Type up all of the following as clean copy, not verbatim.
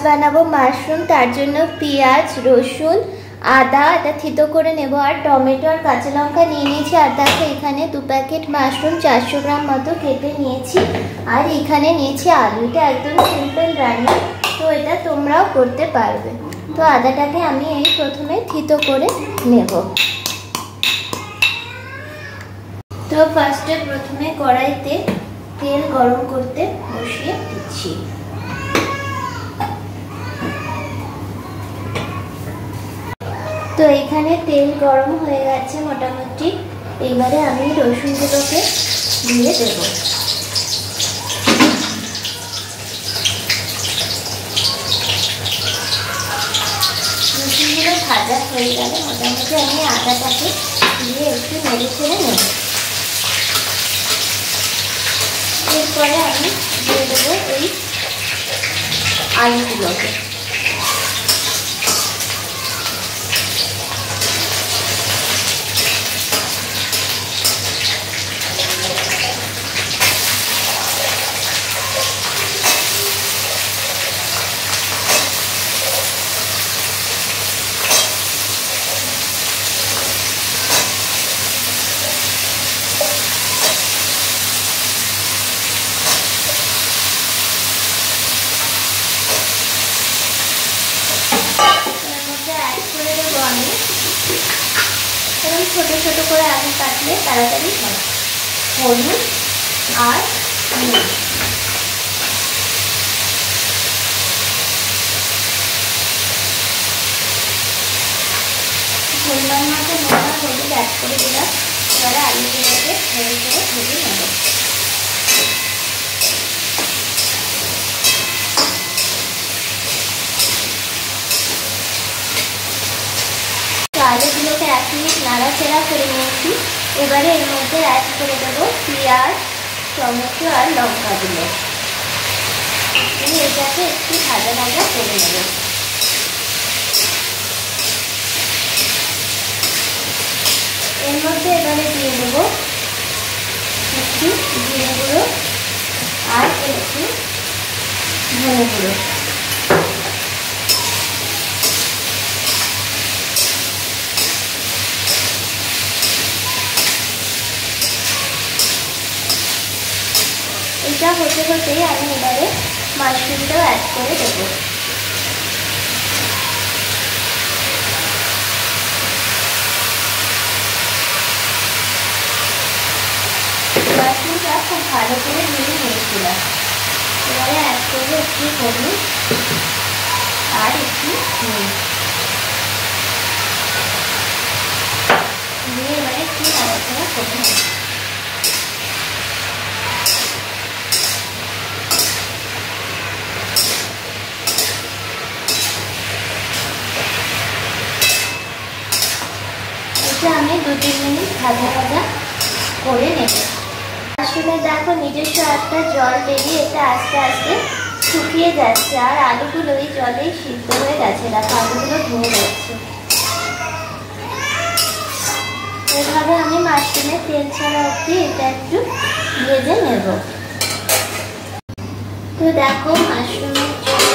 বানাবো মাশরুম, তার জন্য পেঁয়াজ, রসুন, আদা এটা থিতো করে নেব, আর টমেটো আর কাঁচা লঙ্কা নিয়ে নিয়েছি। আর দেখো এখানে 2 প্যাকেট মাশরুম 400 গ্রাম মতো কেটে নিয়েছি। আর এখানে নিয়েছি আলু। এটা একদম সিম্পল রান্না, তো এটা তোমরাও করতে পারবে। তো আদাটাকে আমি এই প্রথমে থিতো করে নেব। তো প্রথমে কড়াইতে তেল গরম করতে বসিয়ে দিচ্ছি। তো এখানে তেল গরম হয়ে গেছে মোটামুটি। এবারে আমি রসুনগুলোকে দিয়ে দেব। রসুনগুলো ভাজা হয়ে গেলে মোটামুটি আমি আদাটাকে দিয়ে একটু নেড়ে ছেড়ে নেব। এরপরে আমি দিয়ে দেবো এই আলুগুলোকে। ছোট ছোট করে আলু কাটলে তাড়াতাড়ি হয়। হলুদ আর নুন, পরিমাণ মতো নুন আর হলুদ অ্যাড করে দিলাম। এবারে আলুগুলোকে ধরে ধরে ভেজে নেব। আলুগুলোকে 1 মিনিট নাড়াচাড়া করে নিয়েছি। এবারে এর মধ্যে অ্যাড করে দেবো পেঁয়াজ, টমেটো আর লঙ্কাগুলো। এটাকে একটু ভাজা ভাজা করে নেব। এর মধ্যে এবারে দিয়ে দেবো একটু জিরে গুঁড়ো আর একটু ধনে গুঁড়ো। এটা হতে হতেই আমি এবারে মাশরুমটাও অ্যাড করে দেবো। মাশরুমটা খুব ভালো করে ভেজে নিয়েছিলাম। এবারে অ্যাড করবো একটু হলুদ আর একটু নুন দিয়ে এবারে একটু নাড়াচাড়া করে নেব। আমি 2-3 মিনিট ভাজা ভাজা করে নেব। আসলে দেখো নিজস্ব একটা জল বেরিয়ে এটা আস্তে আস্তে শুকিয়ে যাচ্ছে, আর আলুগুলো এই জলেই সিদ্ধ হয়ে গেছে। দেখো আলুগুলো ধুয়ে যাচ্ছে। এভাবে আমি মাশরুমের তেল ছাড়া অবধি এটা একটু ভেজে নেব। তো দেখো মাশরুমের জল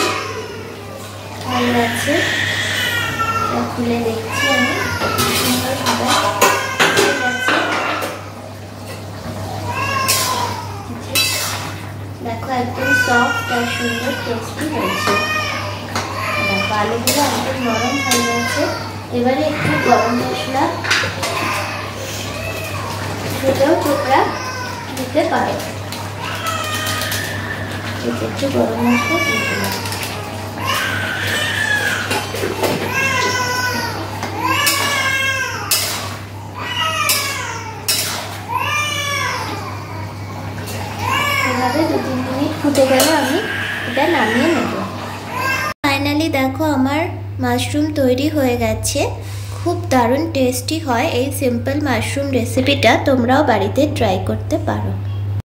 হয়ে গেছে। খুলে দেখছি আমি। দেখো একদম সফট আর সুন্দর টেস্টি হয়েছে। দেখো আলুগুলো একদম নরম হয়ে গেছে। এবারে একটু গরম মশলা ছোটো টুকরা দিতে পারো। একটু গরম মশলা দিয়ে দিলাম। এভাবে 2-3 মিনিট ফুটে গেলে আমি এটা নামিয়ে নেব। ফাইনালি দেখো আমার মাশরুম তৈরি হয়ে গেছে। খুব দারুণ টেস্টি হয় এই সিম্পল মাশরুম রেসিপিটা। তোমরাও বাড়িতে ট্রাই করতে পারো।